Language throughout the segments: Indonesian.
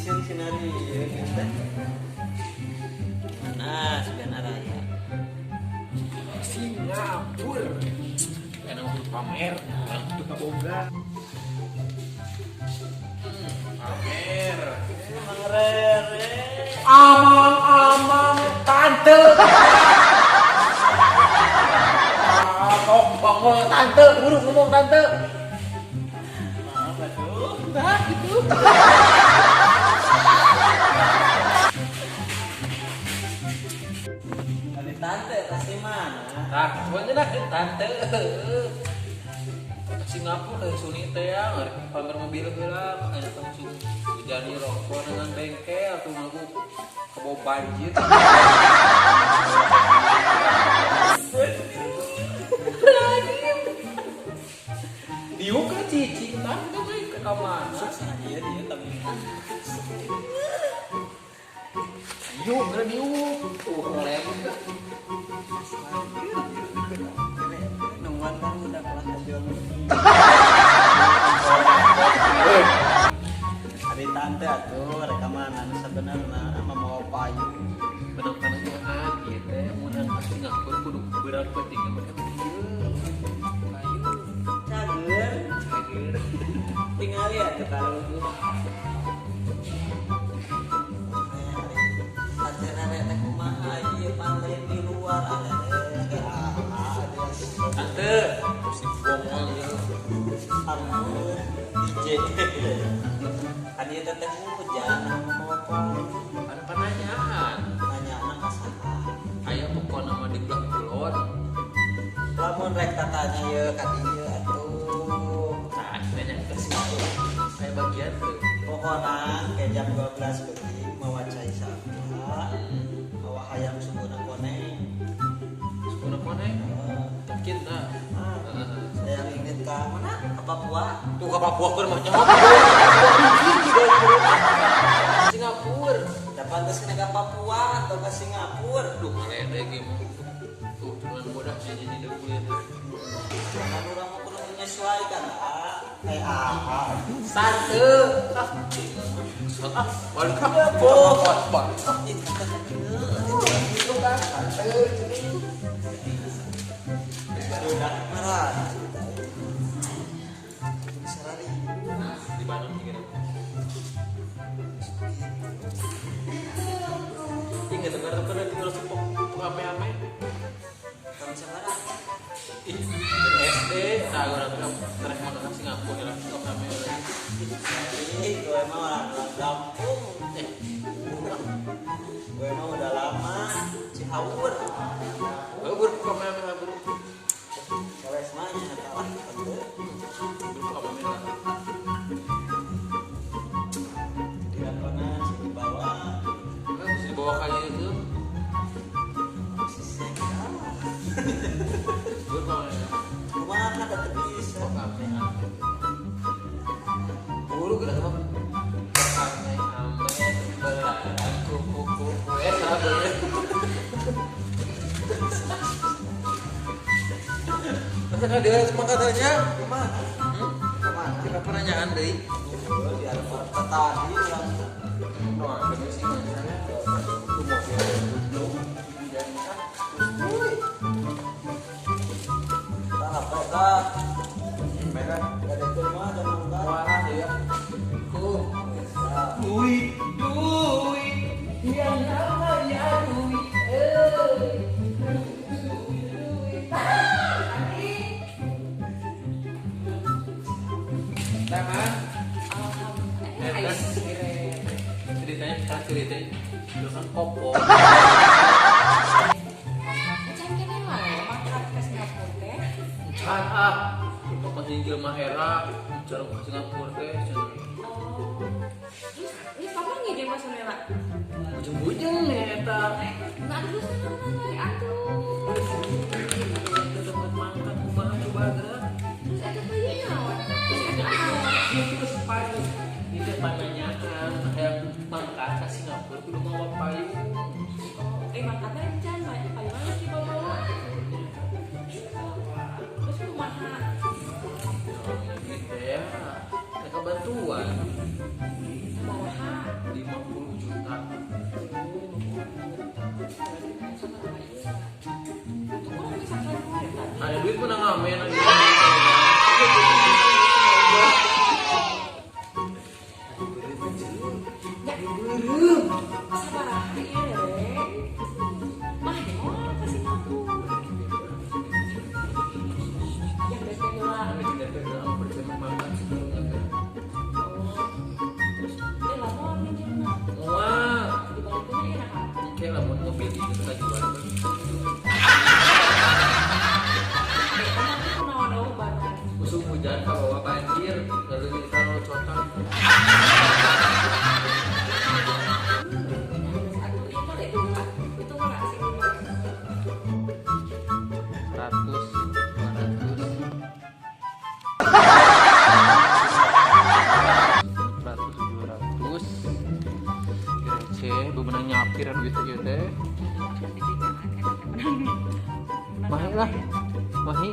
Isin sinari mana sebenarnya raya Singapura karena mau pamer itu kaboga pamer mangrere amang tante ngomong tante buru ngomong tante apa tuh nah gitu kali tante kasih mana nah semuanya nak tante Singapura dari Suni teh ya pamer mobil heula aya langsung jadi rokok dengan bengkel tuh ngaku kebawa banjir diuk kan cicing kan udah main ke kamar iya dia tapi diuk kan diuk tuh ngelem nungguan kan udah kelas aja hari tante atuh rekaman sebenarnya sama mau payung menangkan jangan gitu ya mudah Singapura kudu berat penting cager tinggal ya tuh kalau lu tante nenek kumaha ieu pantai di luar ada tante musik bongol ya ampun DJ kan ieu teteh hujan mau apa ada penanyaan nanya anak asaha aya pokoknya mah di belah kulon lamun rek tatanya ye ka dieu atuh nah nanya ke Singapura saya bagian tuh pokona ke jam 12 beuki mawa cai sabda mawa hayam suguna koneng sekolah mana mungkin nah saya ingin ke mana ke Papua tuh ke Papua ke rumahnya Singapura dapat ke ke Papua atau ke Singapura duh ngelede gitu tuh cuman bodoh sih jadi udah kuliah kan urang mau kudu menyesuaikan tante balik ke itu kan tante udah marah sarari di Bandung juga ingat negara pernah tinggal sepok pengamen-amen kamu sabara SD nah orang bilang terus mau ke Singapura lah pengamen ini gue mau orang kampung gue mau udah lama Cihawur gue berpengamen baru cewek semuanya kalah tentu berpengamen tidak pernah sih dibawa bisa dibawa kali itu sisnya kalah berpengamen rumah kan ada bisa buru kita apa aneh ame belahan kuku sabar masa dia semangat aja kemana kemana kita pertanyaan deh di Alfa tadi orang wah bener sih misalnya itu mobil dan tak apa tak mereka gak ada rumah dan enggak warna ya tuh duit yang namanya duit Taman. Ceritanya sekarang ceritanya jurusan Popo. Can untuk masih jelma era cara ke Singapura teh. Ini kapan ngide Mas Sunela? Ujung-ujung nih eta. Nah, terus dari atuh. Tempat makan kumaha coba gerak. Terus ada bayinya awan. Terus pagi itu pananyakan yang mangkat ke Singapura kudu bawa payung. Makanya rencana paling mana sih bawa? Terus kumaha? Gitu ya. Ada bantuan Kumaha? di ngamen lagi. Sabar aja ya, Rek. Mah, oh, kasih aku. Yang DP doang. Oh. Lama minjem mah. Wah, Dibantunya enak kan? kayak lamun mobil itu kita jual. Kamu kenal badan. Musuh hujan bawa banjir, lalu kita locotan. Itu enggak sih? 100, 200, 700, kira bebenang nyapir duit itu teh. Mahi lah, mahi.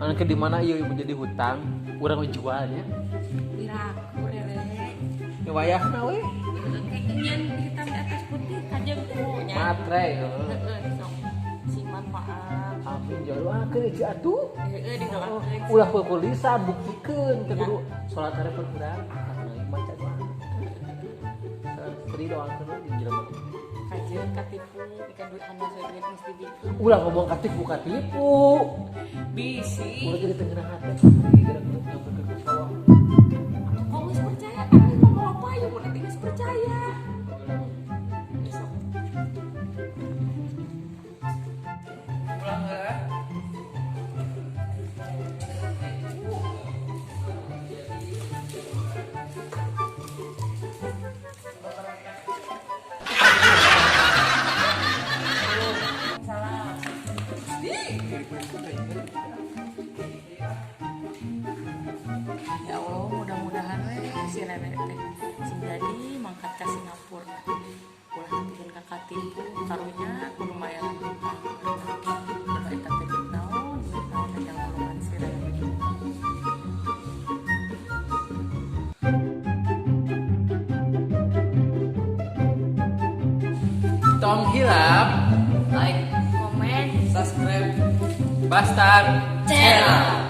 Anu di mana ieu menjadi hutang, urang jualnya. Biraku Rere. Ya wayahna we. Kayaknya hitam di atas putih aja punya. Matre. Sok si manfaat. Amin jalwakeun ieu atuh. Didoakeun. Ulah peulisan buktikeun teh kudu salat hareupeun urang. Karena maca doa. Seri doakeun di jelema. Kajian katipu ikan duit hana duit mesti di. Ulah ngomong katipu. Bisi. Ulah jadi tengah hati. Gerak-gerak nyamperkeun ke sawah. Kau nggak percaya kan? Ngomong apa ya? Mau nanti nggak percaya. Besok. Pulang ya. Salam. Ya Allah, mudah-mudahan si Rere teh sing jadi mangkat ke Singapura. Ulah hatikeun ka katipu karunya aku lumayan hutang. Coba eta teh duit naon yang ngulungan si Rere. Tong hilap, Like, comment, subscribe, Bastard channel.